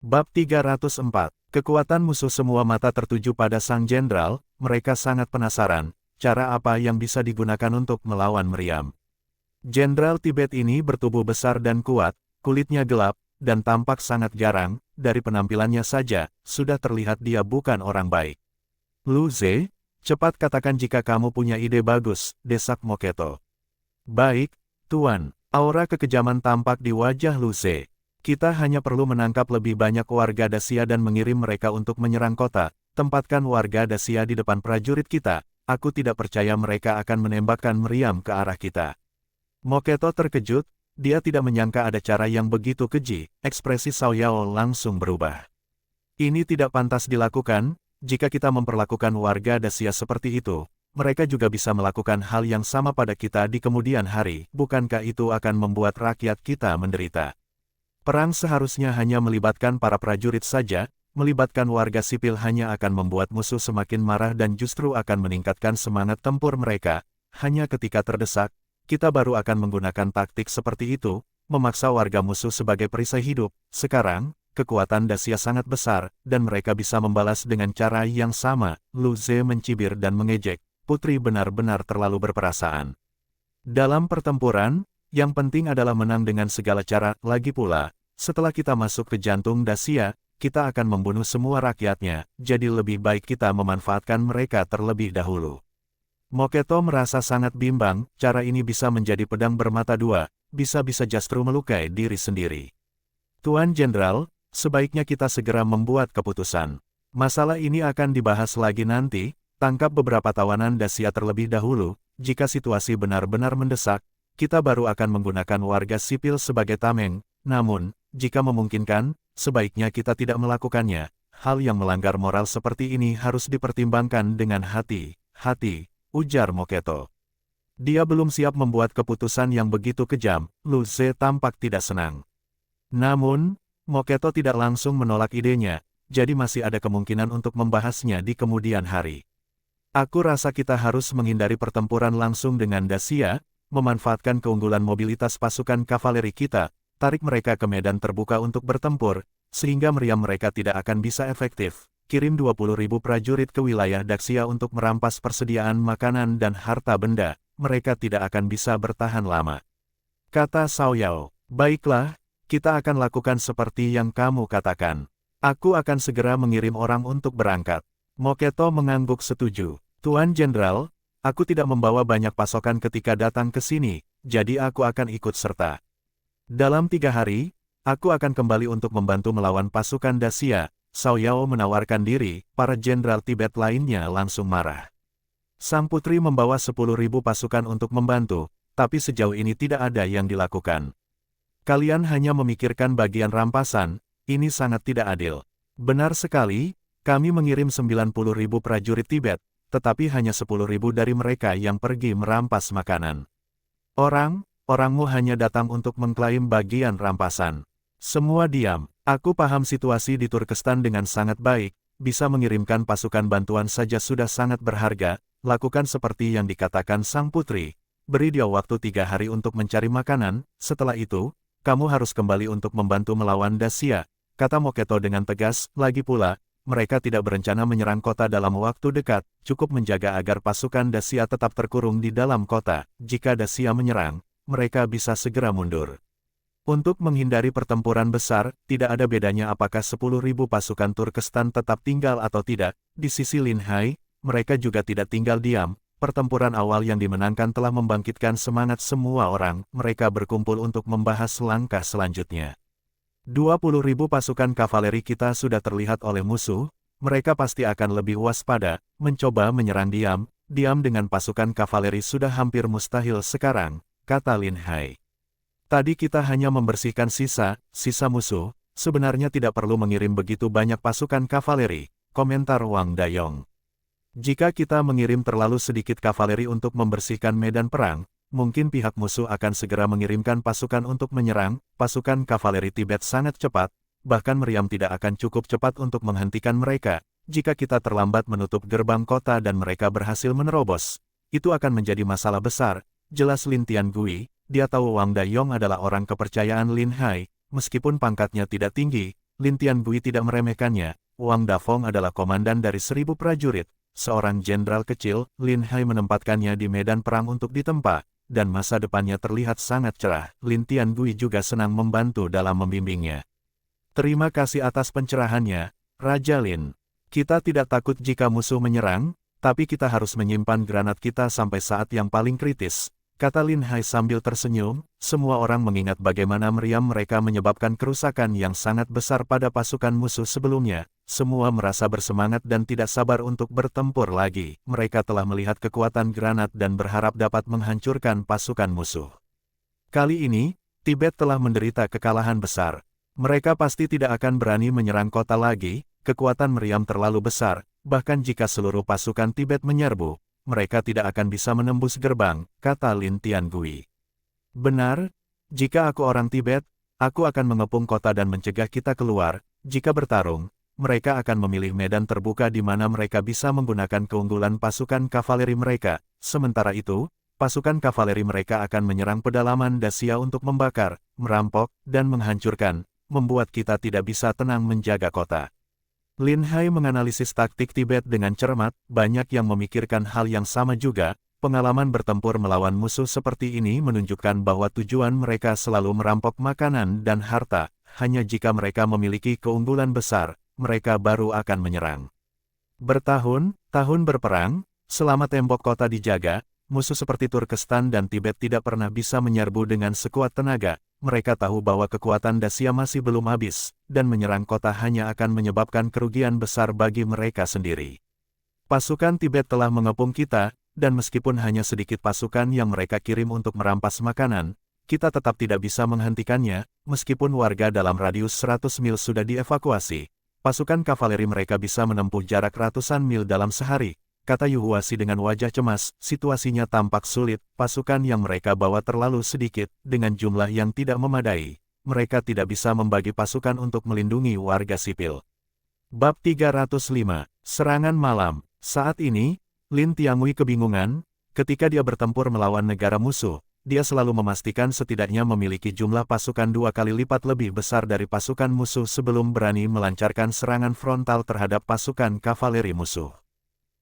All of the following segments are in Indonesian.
Bab 304. Kekuatan musuh. Semua mata tertuju pada sang jenderal, mereka sangat penasaran, cara apa yang bisa digunakan untuk melawan meriam. Jenderal Tibet ini bertubuh besar dan kuat, kulitnya gelap, dan tampak sangat garang, dari penampilannya saja, sudah terlihat dia bukan orang baik. Lu Ze, cepat katakan jika kamu punya ide bagus, desak Moketo. Baik, Tuan, aura kekejaman tampak di wajah Lu Ze. Kita hanya perlu menangkap lebih banyak warga Dacia dan mengirim mereka untuk menyerang kota. Tempatkan warga Dacia di depan prajurit kita. Aku tidak percaya mereka akan menembakkan meriam ke arah kita. Moketo terkejut, dia tidak menyangka ada cara yang begitu keji. Ekspresi Xiao Yao langsung berubah. Ini tidak pantas dilakukan. Jika kita memperlakukan warga Dacia seperti itu, mereka juga bisa melakukan hal yang sama pada kita di kemudian hari. Bukankah itu akan membuat rakyat kita menderita? Perang seharusnya hanya melibatkan para prajurit saja, melibatkan warga sipil hanya akan membuat musuh semakin marah dan justru akan meningkatkan semangat tempur mereka. Hanya ketika terdesak, kita baru akan menggunakan taktik seperti itu, memaksa warga musuh sebagai perisai hidup. Sekarang, kekuatan Dacia sangat besar, dan mereka bisa membalas dengan cara yang sama. Lu Ze mencibir dan mengejek, putri benar-benar terlalu berperasaan. Dalam pertempuran, yang penting adalah menang dengan segala cara. Lagi pula, setelah kita masuk ke jantung Dacia, kita akan membunuh semua rakyatnya, jadi lebih baik kita memanfaatkan mereka terlebih dahulu. Moketo merasa sangat bimbang, cara ini bisa menjadi pedang bermata dua, bisa-bisa justru melukai diri sendiri. Tuan Jenderal, sebaiknya kita segera membuat keputusan. Masalah ini akan dibahas lagi nanti, tangkap beberapa tawanan Dacia terlebih dahulu, jika situasi benar-benar mendesak, kita baru akan menggunakan warga sipil sebagai tameng, namun, jika memungkinkan, sebaiknya kita tidak melakukannya. Hal yang melanggar moral seperti ini harus dipertimbangkan dengan hati-hati, ujar Moketo. Dia belum siap membuat keputusan yang begitu kejam. Lu Ze tampak tidak senang. Namun, Moketo tidak langsung menolak idenya, jadi masih ada kemungkinan untuk membahasnya di kemudian hari. Aku rasa kita harus menghindari pertempuran langsung dengan Dacia, memanfaatkan keunggulan mobilitas pasukan kavaleri kita, tarik mereka ke medan terbuka untuk bertempur, sehingga meriam mereka tidak akan bisa efektif. Kirim 20.000 prajurit ke wilayah Dacia untuk merampas persediaan makanan dan harta benda, mereka tidak akan bisa bertahan lama. Kata Xiao Yao, baiklah, kita akan lakukan seperti yang kamu katakan. Aku akan segera mengirim orang untuk berangkat. Moketo mengangguk setuju. Tuan Jenderal, aku tidak membawa banyak pasokan ketika datang ke sini, jadi aku akan ikut serta. Dalam 3 hari, aku akan kembali untuk membantu melawan pasukan Dacia. Xiao Yao menawarkan diri, para jenderal Tibet lainnya langsung marah. Sang putri membawa 10.000 pasukan untuk membantu, tapi sejauh ini tidak ada yang dilakukan. Kalian hanya memikirkan bagian rampasan, ini sangat tidak adil. Benar sekali, kami mengirim 90.000 prajurit Tibet, tetapi hanya 10.000 dari mereka yang pergi merampas makanan. Orangmu hanya datang untuk mengklaim bagian rampasan. Semua diam. Aku paham situasi di Turkestan dengan sangat baik, bisa mengirimkan pasukan bantuan saja sudah sangat berharga, lakukan seperti yang dikatakan sang putri. Beri dia waktu 3 hari untuk mencari makanan, setelah itu, kamu harus kembali untuk membantu melawan Dacia, kata Moketo dengan tegas. Lagi pula, mereka tidak berencana menyerang kota dalam waktu dekat, cukup menjaga agar pasukan Dacia tetap terkurung di dalam kota. Jika Dacia menyerang, mereka bisa segera mundur. Untuk menghindari pertempuran besar, tidak ada bedanya apakah 10.000 pasukan Turkestan tetap tinggal atau tidak. Di sisi Lin Hai, mereka juga tidak tinggal diam. Pertempuran awal yang dimenangkan telah membangkitkan semangat semua orang. Mereka berkumpul untuk membahas langkah selanjutnya. 20.000 pasukan kavaleri kita sudah terlihat oleh musuh. Mereka pasti akan lebih waspada, mencoba menyerang diam dengan pasukan kavaleri sudah hampir mustahil sekarang, kata Lin Hai. Tadi kita hanya membersihkan sisa musuh, sebenarnya tidak perlu mengirim begitu banyak pasukan kavaleri, komentar Wang Dayong. Jika kita mengirim terlalu sedikit kavaleri untuk membersihkan medan perang, mungkin pihak musuh akan segera mengirimkan pasukan untuk menyerang. Pasukan kavaleri Tibet sangat cepat, bahkan meriam tidak akan cukup cepat untuk menghentikan mereka. Jika kita terlambat menutup gerbang kota dan mereka berhasil menerobos, itu akan menjadi masalah besar, jelas Lin Tiangui. Dia tahu Wang Dayong adalah orang kepercayaan Lin Hai, meskipun pangkatnya tidak tinggi, Lin Tiangui tidak meremehkannya. Wang Dafeng adalah komandan dari 1000 prajurit. Seorang jenderal kecil, Lin Hai menempatkannya di medan perang untuk ditempa, dan masa depannya terlihat sangat cerah. Lin Tiangui juga senang membantu dalam membimbingnya. Terima kasih atas pencerahannya, Raja Lin. Kita tidak takut jika musuh menyerang, tapi kita harus menyimpan granat kita sampai saat yang paling kritis, kata Lin Hai sambil tersenyum. Semua orang mengingat bagaimana meriam mereka menyebabkan kerusakan yang sangat besar pada pasukan musuh sebelumnya. Semua merasa bersemangat dan tidak sabar untuk bertempur lagi. Mereka telah melihat kekuatan granat dan berharap dapat menghancurkan pasukan musuh. Kali ini, Tibet telah menderita kekalahan besar. Mereka pasti tidak akan berani menyerang kota lagi. Kekuatan meriam terlalu besar, bahkan jika seluruh pasukan Tibet menyerbu, mereka tidak akan bisa menembus gerbang, kata Lin Tiangui. Benar, jika aku orang Tibet, aku akan mengepung kota dan mencegah kita keluar. Jika bertarung, mereka akan memilih medan terbuka di mana mereka bisa menggunakan keunggulan pasukan kavaleri mereka. Sementara itu, pasukan kavaleri mereka akan menyerang pedalaman Dacia untuk membakar, merampok, dan menghancurkan, membuat kita tidak bisa tenang menjaga kota. Lin Hai menganalisis taktik Tibet dengan cermat. Banyak yang memikirkan hal yang sama juga. Pengalaman bertempur melawan musuh seperti ini menunjukkan bahwa tujuan mereka selalu merampok makanan dan harta. Hanya jika mereka memiliki keunggulan besar, mereka baru akan menyerang. Bertahun-tahun berperang, selama tembok kota dijaga, musuh seperti Turkestan dan Tibet tidak pernah bisa menyerbu dengan sekuat tenaga. Mereka tahu bahwa kekuatan Dacia masih belum habis, dan menyerang kota hanya akan menyebabkan kerugian besar bagi mereka sendiri. Pasukan Tibet telah mengepung kita, dan meskipun hanya sedikit pasukan yang mereka kirim untuk merampas makanan, kita tetap tidak bisa menghentikannya. Meskipun warga dalam radius 100 mil sudah dievakuasi, pasukan kavaleri mereka bisa menempuh jarak ratusan mil dalam sehari, kata Yu Huasi dengan wajah cemas. Situasinya tampak sulit, pasukan yang mereka bawa terlalu sedikit, dengan jumlah yang tidak memadai. Mereka tidak bisa membagi pasukan untuk melindungi warga sipil. Bab 305, Serangan Malam. Saat ini, Lin Tiangui kebingungan. Ketika dia bertempur melawan negara musuh, dia selalu memastikan setidaknya memiliki jumlah pasukan 2 kali lipat lebih besar dari pasukan musuh sebelum berani melancarkan serangan frontal terhadap pasukan kavaleri musuh.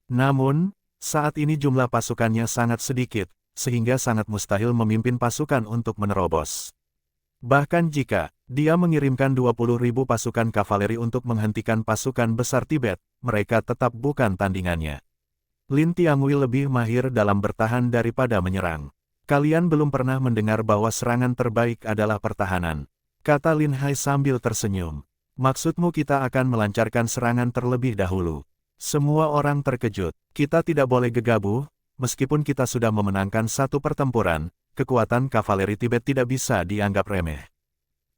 Namun, saat ini jumlah pasukannya sangat sedikit, sehingga sangat mustahil memimpin pasukan untuk menerobos. Bahkan jika dia mengirimkan 20.000 pasukan kavaleri untuk menghentikan pasukan besar Tibet, mereka tetap bukan tandingannya. Lin Tiangui lebih mahir dalam bertahan daripada menyerang. Kalian belum pernah mendengar bahwa serangan terbaik adalah pertahanan, kata Lin Hai sambil tersenyum. Maksudmu kita akan melancarkan serangan terlebih dahulu? Semua orang terkejut. Kita tidak boleh gegabah, meskipun kita sudah memenangkan satu pertempuran, kekuatan kavaleri Tibet tidak bisa dianggap remeh.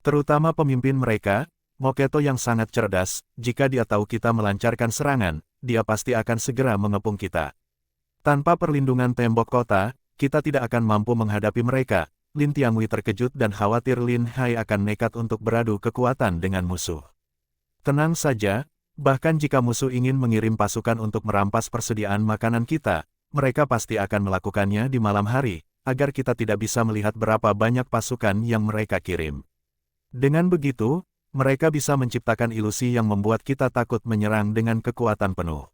Terutama pemimpin mereka, Moketo yang sangat cerdas. Jika dia tahu kita melancarkan serangan, dia pasti akan segera mengepung kita. Tanpa perlindungan tembok kota, kita tidak akan mampu menghadapi mereka. Lin Tiangui terkejut dan khawatir Lin Hai akan nekat untuk beradu kekuatan dengan musuh. Tenang saja. Bahkan jika musuh ingin mengirim pasukan untuk merampas persediaan makanan kita, mereka pasti akan melakukannya di malam hari, agar kita tidak bisa melihat berapa banyak pasukan yang mereka kirim. Dengan begitu, mereka bisa menciptakan ilusi yang membuat kita takut menyerang dengan kekuatan penuh.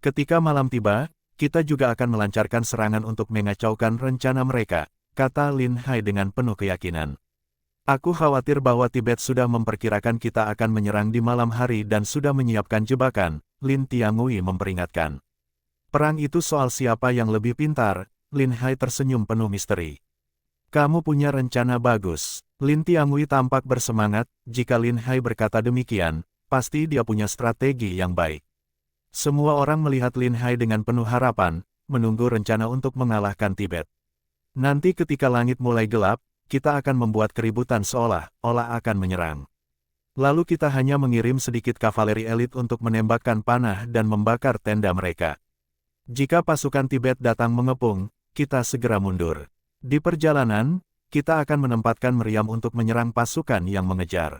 Ketika malam tiba, kita juga akan melancarkan serangan untuk mengacaukan rencana mereka, kata Lin Hai dengan penuh keyakinan. Aku khawatir bahwa Tibet sudah memperkirakan kita akan menyerang di malam hari dan sudah menyiapkan jebakan, Lin Tiangui memperingatkan. Perang itu soal siapa yang lebih pintar. Lin Hai tersenyum penuh misteri. Kamu punya rencana bagus. Lin Tiangui tampak bersemangat. Jika Lin Hai berkata demikian, pasti dia punya strategi yang baik. Semua orang melihat Lin Hai dengan penuh harapan, menunggu rencana untuk mengalahkan Tibet. Nanti ketika langit mulai gelap, kita akan membuat keributan seolah-olah akan menyerang. Lalu kita hanya mengirim sedikit kavaleri elit untuk menembakkan panah dan membakar tenda mereka. Jika pasukan Tibet datang mengepung, kita segera mundur. Di perjalanan, kita akan menempatkan meriam untuk menyerang pasukan yang mengejar.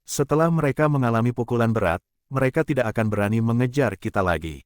Setelah mereka mengalami pukulan berat, mereka tidak akan berani mengejar kita lagi.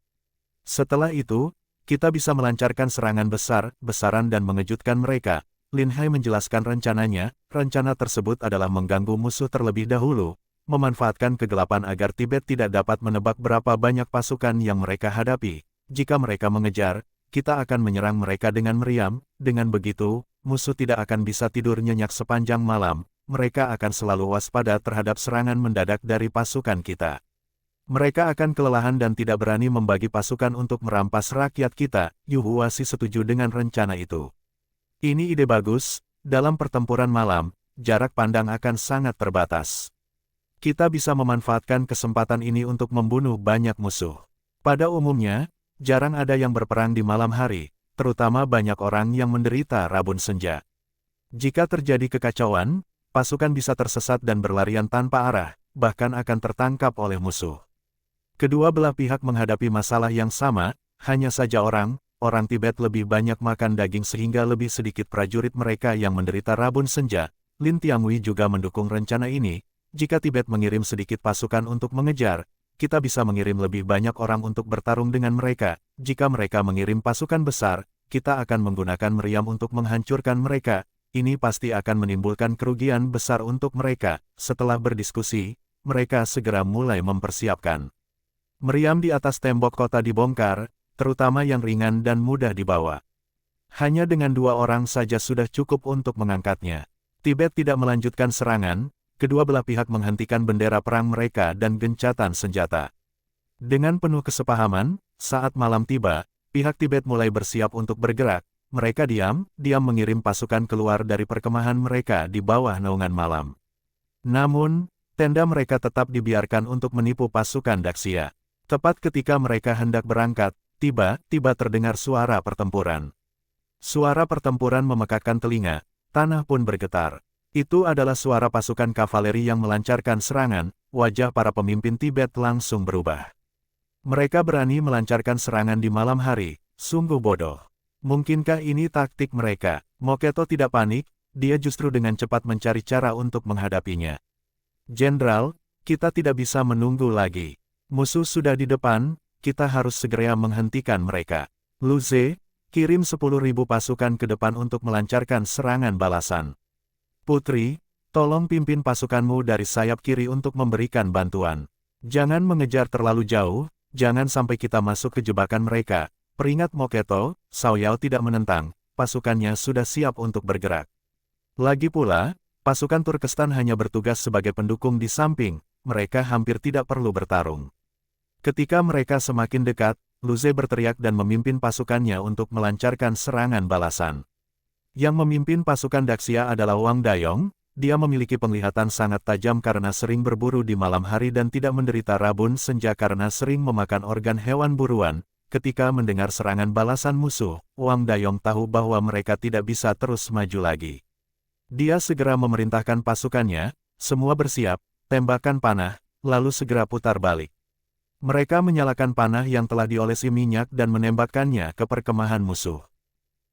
Setelah itu, kita bisa melancarkan serangan besar-besaran dan mengejutkan mereka. Lin Hai menjelaskan rencananya. Rencana tersebut adalah mengganggu musuh terlebih dahulu, memanfaatkan kegelapan agar Tibet tidak dapat menebak berapa banyak pasukan yang mereka hadapi. Jika mereka mengejar, kita akan menyerang mereka dengan meriam. Dengan begitu, musuh tidak akan bisa tidur nyenyak sepanjang malam. Mereka akan selalu waspada terhadap serangan mendadak dari pasukan kita. Mereka akan kelelahan dan tidak berani membagi pasukan untuk merampas rakyat kita. Yu Huasi setuju dengan rencana itu. Ini ide bagus. Dalam pertempuran malam, jarak pandang akan sangat terbatas. Kita bisa memanfaatkan kesempatan ini untuk membunuh banyak musuh. Pada umumnya, jarang ada yang berperang di malam hari, terutama banyak orang yang menderita rabun senja. Jika terjadi kekacauan, pasukan bisa tersesat dan berlarian tanpa arah, bahkan akan tertangkap oleh musuh. Kedua belah pihak menghadapi masalah yang sama, hanya saja orang Tibet lebih banyak makan daging sehingga lebih sedikit prajurit mereka yang menderita rabun senja. Lin Tiangui juga mendukung rencana ini. Jika Tibet mengirim sedikit pasukan untuk mengejar, kita bisa mengirim lebih banyak orang untuk bertarung dengan mereka. Jika mereka mengirim pasukan besar, kita akan menggunakan meriam untuk menghancurkan mereka. Ini pasti akan menimbulkan kerugian besar untuk mereka. Setelah berdiskusi, mereka segera mulai mempersiapkan. Meriam di atas tembok kota dibongkar, terutama yang ringan dan mudah dibawa. Hanya dengan 2 orang saja sudah cukup untuk mengangkatnya. Tibet tidak melanjutkan serangan, kedua belah pihak menghentikan bendera perang mereka dan gencatan senjata. Dengan penuh kesepahaman, saat malam tiba, pihak Tibet mulai bersiap untuk bergerak. Mereka diam mengirim pasukan keluar dari perkemahan mereka di bawah naungan malam. Namun, tenda mereka tetap dibiarkan untuk menipu pasukan Daxia. Tepat ketika mereka hendak berangkat, tiba-tiba terdengar suara pertempuran. Suara pertempuran memekakkan telinga, tanah pun bergetar. Itu adalah suara pasukan kavaleri yang melancarkan serangan. Wajah para pemimpin Tibet langsung berubah. Mereka berani melancarkan serangan di malam hari, sungguh bodoh. Mungkinkah ini taktik mereka? Moketo tidak panik, dia justru dengan cepat mencari cara untuk menghadapinya. Jenderal, kita tidak bisa menunggu lagi. Musuh sudah di depan, kita harus segera menghentikan mereka. Lu Ze, kirim 10.000 pasukan ke depan untuk melancarkan serangan balasan. Putri, tolong pimpin pasukanmu dari sayap kiri untuk memberikan bantuan. Jangan mengejar terlalu jauh, jangan sampai kita masuk ke jebakan mereka. Peringat Moketo, Cao Yao tidak menentang, pasukannya sudah siap untuk bergerak. Lagi pula, pasukan Turkestan hanya bertugas sebagai pendukung di samping, mereka hampir tidak perlu bertarung. Ketika mereka semakin dekat, Lu Ze berteriak dan memimpin pasukannya untuk melancarkan serangan balasan. Yang memimpin pasukan Daxia adalah Wang Dayong, dia memiliki penglihatan sangat tajam karena sering berburu di malam hari dan tidak menderita rabun senja karena sering memakan organ hewan buruan. Ketika mendengar serangan balasan musuh, Wang Dayong tahu bahwa mereka tidak bisa terus maju lagi. Dia segera memerintahkan pasukannya, semua bersiap, tembakan panah, lalu segera putar balik. Mereka menyalakan panah yang telah diolesi minyak dan menembakkannya ke perkemahan musuh.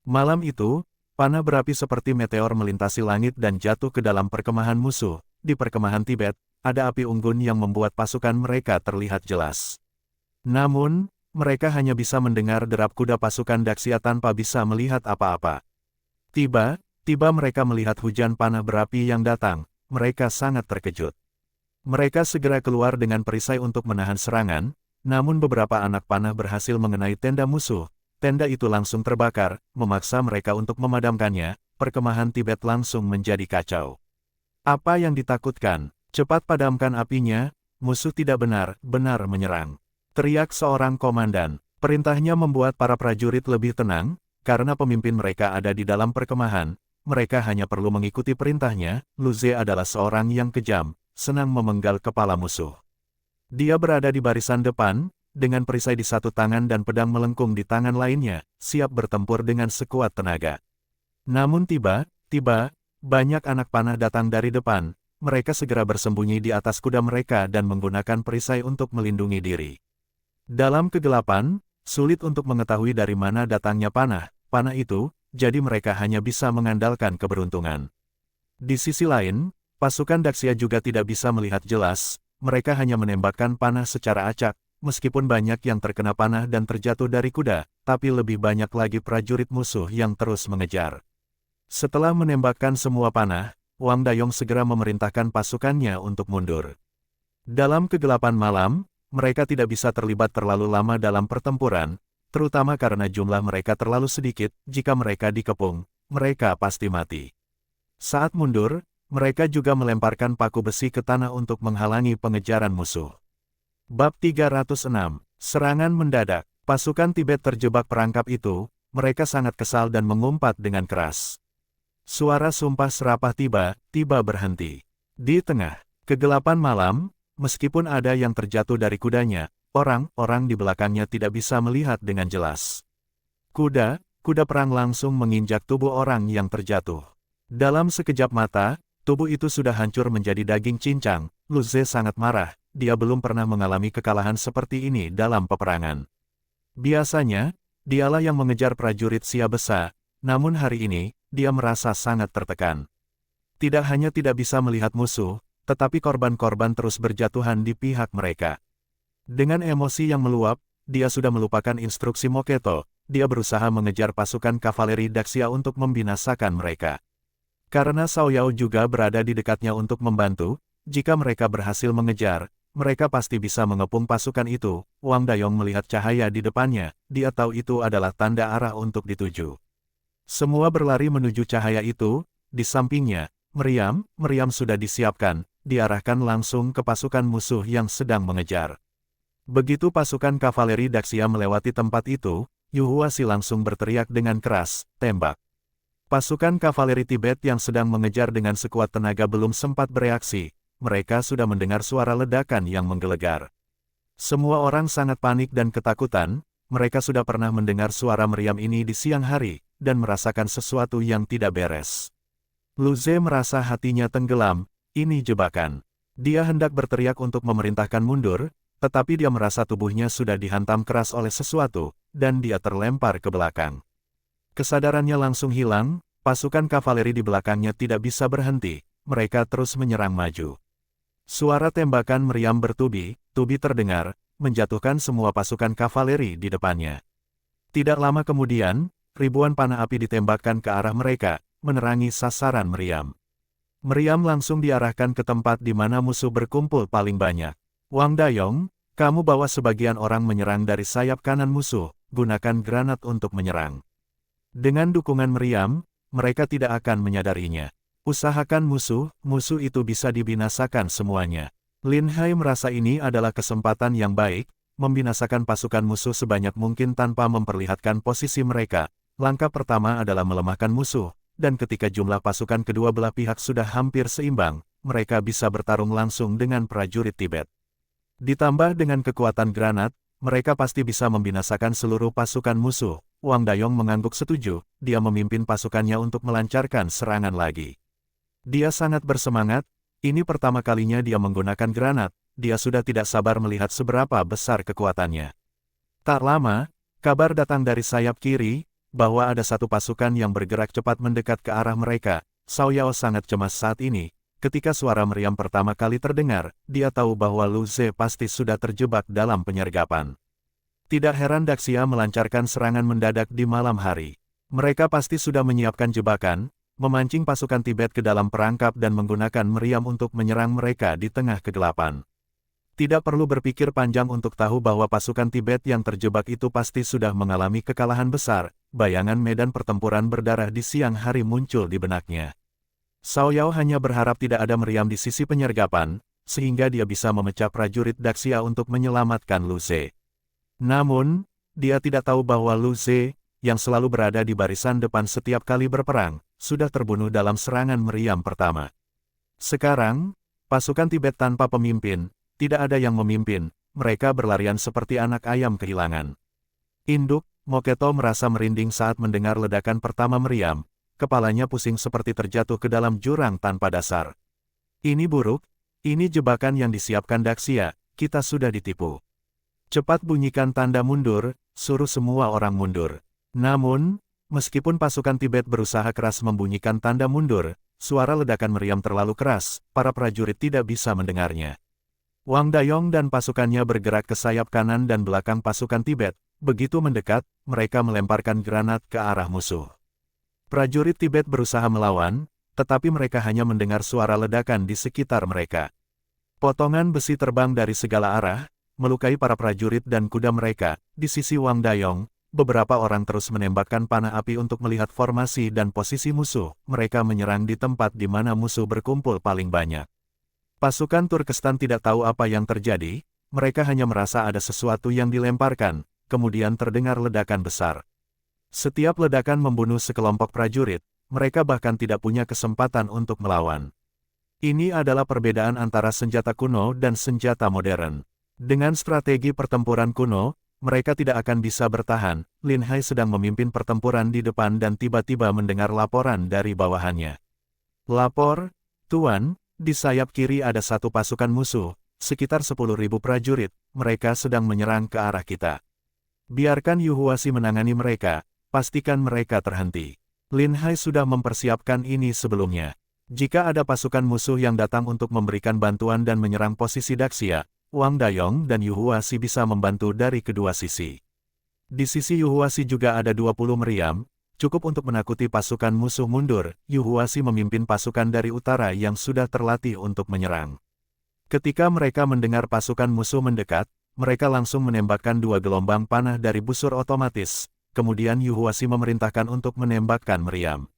Malam itu, panah berapi seperti meteor melintasi langit dan jatuh ke dalam perkemahan musuh. Di perkemahan Tibet, ada api unggun yang membuat pasukan mereka terlihat jelas. Namun, mereka hanya bisa mendengar derap kuda pasukan Daxia tanpa bisa melihat apa-apa. Tiba-tiba mereka melihat hujan panah berapi yang datang, mereka sangat terkejut. Mereka segera keluar dengan perisai untuk menahan serangan, namun beberapa anak panah berhasil mengenai tenda musuh. Tenda itu langsung terbakar, memaksa mereka untuk memadamkannya, perkemahan Tibet langsung menjadi kacau. Apa yang ditakutkan? Cepat padamkan apinya, musuh tidak benar-benar menyerang. Teriak seorang komandan. Perintahnya membuat para prajurit lebih tenang, karena pemimpin mereka ada di dalam perkemahan. Mereka hanya perlu mengikuti perintahnya. Lu Ze adalah seorang yang kejam, senang memenggal kepala musuh. Dia berada di barisan depan, dengan perisai di satu tangan dan pedang melengkung di tangan lainnya, siap bertempur dengan sekuat tenaga. Namun tiba-tiba, banyak anak panah datang dari depan. Mereka segera bersembunyi di atas kuda mereka dan menggunakan perisai untuk melindungi diri. Dalam kegelapan, sulit untuk mengetahui dari mana datangnya panah itu, jadi mereka hanya bisa mengandalkan keberuntungan. Di sisi lain, pasukan Daxia juga tidak bisa melihat jelas, mereka hanya menembakkan panah secara acak, meskipun banyak yang terkena panah dan terjatuh dari kuda, tapi lebih banyak lagi prajurit musuh yang terus mengejar. Setelah menembakkan semua panah, Wang Dayong segera memerintahkan pasukannya untuk mundur. Dalam kegelapan malam, mereka tidak bisa terlibat terlalu lama dalam pertempuran, terutama karena jumlah mereka terlalu sedikit. Jika mereka dikepung, mereka pasti mati. Saat mundur, mereka juga melemparkan paku besi ke tanah untuk menghalangi pengejaran musuh. Bab 306, Serangan Mendadak. Pasukan Tibet terjebak perangkap itu, mereka sangat kesal dan mengumpat dengan keras. Suara sumpah serapah tiba-tiba berhenti. Di tengah kegelapan malam, meskipun ada yang terjatuh dari kudanya, orang-orang di belakangnya tidak bisa melihat dengan jelas. Kuda perang langsung menginjak tubuh orang yang terjatuh. Dalam sekejap mata, tubuh itu sudah hancur menjadi daging cincang. Lu Ze sangat marah, dia belum pernah mengalami kekalahan seperti ini dalam peperangan. Biasanya, dialah yang mengejar prajurit Xia Besa, namun hari ini, dia merasa sangat tertekan. Tidak hanya tidak bisa melihat musuh, tetapi korban-korban terus berjatuhan di pihak mereka. Dengan emosi yang meluap, dia sudah melupakan instruksi Moketo, dia berusaha mengejar pasukan kavaleri Daxia untuk membinasakan mereka. Karena Cao Yao juga berada di dekatnya untuk membantu, jika mereka berhasil mengejar, mereka pasti bisa mengepung pasukan itu. Wang Dayong melihat cahaya di depannya, dia tahu itu adalah tanda arah untuk dituju. Semua berlari menuju cahaya itu, di sampingnya, meriam sudah disiapkan, diarahkan langsung ke pasukan musuh yang sedang mengejar. Begitu pasukan kavaleri Daxia melewati tempat itu, Yu Huasi langsung berteriak dengan keras, tembak. Pasukan kavaleri Tibet yang sedang mengejar dengan sekuat tenaga belum sempat bereaksi. Mereka sudah mendengar suara ledakan yang menggelegar. Semua orang sangat panik dan ketakutan, mereka sudah pernah mendengar suara meriam ini di siang hari, dan merasakan sesuatu yang tidak beres. Lu Ze merasa hatinya tenggelam, ini jebakan. Dia hendak berteriak untuk memerintahkan mundur, tetapi dia merasa tubuhnya sudah dihantam keras oleh sesuatu, dan dia terlempar ke belakang. Kesadarannya langsung hilang, pasukan kavaleri di belakangnya tidak bisa berhenti, mereka terus menyerang maju. Suara tembakan meriam bertubi-tubi terdengar, menjatuhkan semua pasukan kavaleri di depannya. Tidak lama kemudian, ribuan panah api ditembakkan ke arah mereka, menerangi sasaran meriam. Meriam langsung diarahkan ke tempat di mana musuh berkumpul paling banyak. Wang Dayong, kamu bawa sebagian orang menyerang dari sayap kanan musuh, gunakan granat untuk menyerang. Dengan dukungan meriam, mereka tidak akan menyadarinya. Usahakan musuh itu bisa dibinasakan semuanya. Lin Hai merasa ini adalah kesempatan yang baik, membinasakan pasukan musuh sebanyak mungkin tanpa memperlihatkan posisi mereka. Langkah pertama adalah melemahkan musuh, dan ketika jumlah pasukan kedua belah pihak sudah hampir seimbang, mereka bisa bertarung langsung dengan prajurit Tibet. Ditambah dengan kekuatan granat, mereka pasti bisa membinasakan seluruh pasukan musuh. Wang Dayong mengangguk setuju, dia memimpin pasukannya untuk melancarkan serangan lagi. Dia sangat bersemangat, ini pertama kalinya dia menggunakan granat, dia sudah tidak sabar melihat seberapa besar kekuatannya. Tak lama, kabar datang dari sayap kiri, bahwa ada satu pasukan yang bergerak cepat mendekat ke arah mereka. Cao Yao sangat cemas saat ini, ketika suara meriam pertama kali terdengar, dia tahu bahwa Lu Ze pasti sudah terjebak dalam penyergapan. Tidak heran Daxia melancarkan serangan mendadak di malam hari. Mereka pasti sudah menyiapkan jebakan, memancing pasukan Tibet ke dalam perangkap dan menggunakan meriam untuk menyerang mereka di tengah kegelapan. Tidak perlu berpikir panjang untuk tahu bahwa pasukan Tibet yang terjebak itu pasti sudah mengalami kekalahan besar. Bayangan medan pertempuran berdarah di siang hari muncul di benaknya. Cao Yao hanya berharap tidak ada meriam di sisi penyergapan, sehingga dia bisa memecah prajurit Daxia untuk menyelamatkan Lu Ze. Namun, dia tidak tahu bahwa Lu Ze, yang selalu berada di barisan depan setiap kali berperang, sudah terbunuh dalam serangan meriam pertama. Sekarang, pasukan Tibet tanpa pemimpin, tidak ada yang memimpin, mereka berlarian seperti anak ayam kehilangan. Induk, Moketo merasa merinding saat mendengar ledakan pertama meriam, kepalanya pusing seperti terjatuh ke dalam jurang tanpa dasar. Ini buruk, ini jebakan yang disiapkan Daxia, kita sudah ditipu. Cepat bunyikan tanda mundur, suruh semua orang mundur. Namun, meskipun pasukan Tibet berusaha keras membunyikan tanda mundur, suara ledakan meriam terlalu keras, para prajurit tidak bisa mendengarnya. Wang Dayong dan pasukannya bergerak ke sayap kanan dan belakang pasukan Tibet. Begitu mendekat, mereka melemparkan granat ke arah musuh. Prajurit Tibet berusaha melawan, tetapi mereka hanya mendengar suara ledakan di sekitar mereka. Potongan besi terbang dari segala arah, melukai para prajurit dan kuda mereka. Di sisi Wang Dayong, beberapa orang terus menembakkan panah api untuk melihat formasi dan posisi musuh. Mereka menyerang di tempat di mana musuh berkumpul paling banyak. Pasukan Turkestan tidak tahu apa yang terjadi, mereka hanya merasa ada sesuatu yang dilemparkan, kemudian terdengar ledakan besar. Setiap ledakan membunuh sekelompok prajurit, mereka bahkan tidak punya kesempatan untuk melawan. Ini adalah perbedaan antara senjata kuno dan senjata modern. Dengan strategi pertempuran kuno, mereka tidak akan bisa bertahan. Lin Hai sedang memimpin pertempuran di depan dan tiba-tiba mendengar laporan dari bawahannya. Lapor, Tuan, di sayap kiri ada satu pasukan musuh, sekitar 10.000 prajurit, mereka sedang menyerang ke arah kita. Biarkan Yu Huasi menangani mereka, pastikan mereka terhenti. Lin Hai sudah mempersiapkan ini sebelumnya. Jika ada pasukan musuh yang datang untuk memberikan bantuan dan menyerang posisi Daxia, Wang Dayong dan Yu Huasi bisa membantu dari kedua sisi. Di sisi Yu Huasi juga ada 20 meriam, cukup untuk menakuti pasukan musuh mundur. Yu Huasi memimpin pasukan dari utara yang sudah terlatih untuk menyerang. Ketika mereka mendengar pasukan musuh mendekat, mereka langsung menembakkan 2 gelombang panah dari busur otomatis. Kemudian Yu Huasi memerintahkan untuk menembakkan meriam.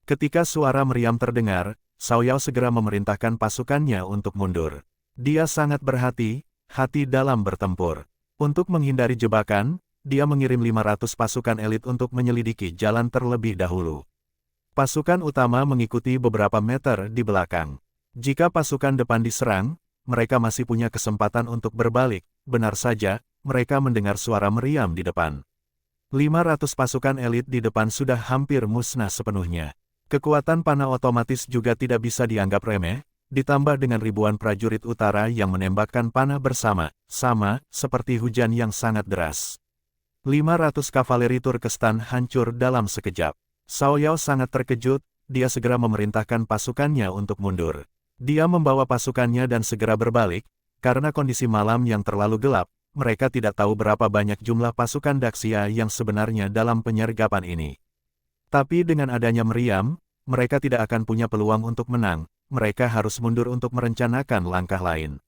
Ketika suara meriam terdengar, Cao Yao segera memerintahkan pasukannya untuk mundur. Dia sangat berhati-hati dalam bertempur. Untuk menghindari jebakan, dia mengirim 500 pasukan elit untuk menyelidiki jalan terlebih dahulu. Pasukan utama mengikuti beberapa meter di belakang. Jika pasukan depan diserang, mereka masih punya kesempatan untuk berbalik. Benar saja, mereka mendengar suara meriam di depan. 500 pasukan elit di depan sudah hampir musnah sepenuhnya. Kekuatan panah otomatis juga tidak bisa dianggap remeh, ditambah dengan ribuan prajurit utara yang menembakkan panah bersama, sama seperti hujan yang sangat deras. 500 kavaleri Turkestan hancur dalam sekejap. Cao Yao sangat terkejut, dia segera memerintahkan pasukannya untuk mundur. Dia membawa pasukannya dan segera berbalik, karena kondisi malam yang terlalu gelap, mereka tidak tahu berapa banyak jumlah pasukan Daxia yang sebenarnya dalam penyergapan ini. Tapi dengan adanya meriam, mereka tidak akan punya peluang untuk menang, mereka harus mundur untuk merencanakan langkah lain.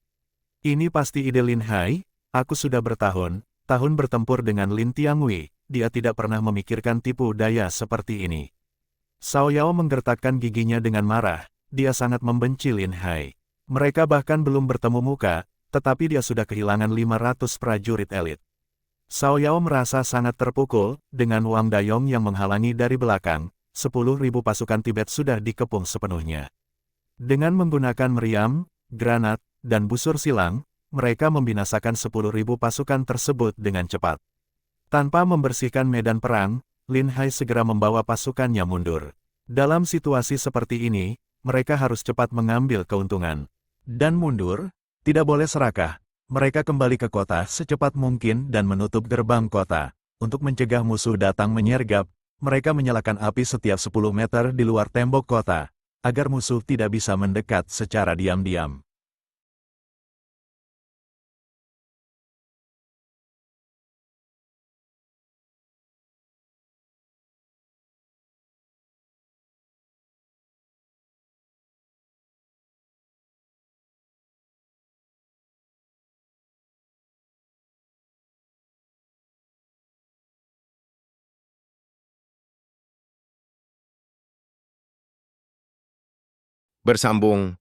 Ini pasti ide Lin Hai, aku sudah tahun bertempur dengan Lin Tiangwei, dia tidak pernah memikirkan tipu daya seperti ini. Cao Yao menggertakkan giginya dengan marah, dia sangat membenci Lin Hai. Mereka bahkan belum bertemu muka, tetapi dia sudah kehilangan 500 prajurit elit. Cao Yao merasa sangat terpukul, dengan Wang Dayong yang menghalangi dari belakang, 10.000 pasukan Tibet sudah dikepung sepenuhnya. Dengan menggunakan meriam, granat, dan busur silang, mereka membinasakan 10.000 pasukan tersebut dengan cepat. Tanpa membersihkan medan perang, Lin Hai segera membawa pasukannya mundur. Dalam situasi seperti ini, mereka harus cepat mengambil keuntungan. Dan mundur, tidak boleh serakah. Mereka kembali ke kota secepat mungkin dan menutup gerbang kota. Untuk mencegah musuh datang menyergap, mereka menyalakan api setiap 10 meter di luar tembok kota, agar musuh tidak bisa mendekat secara diam-diam. Bersambung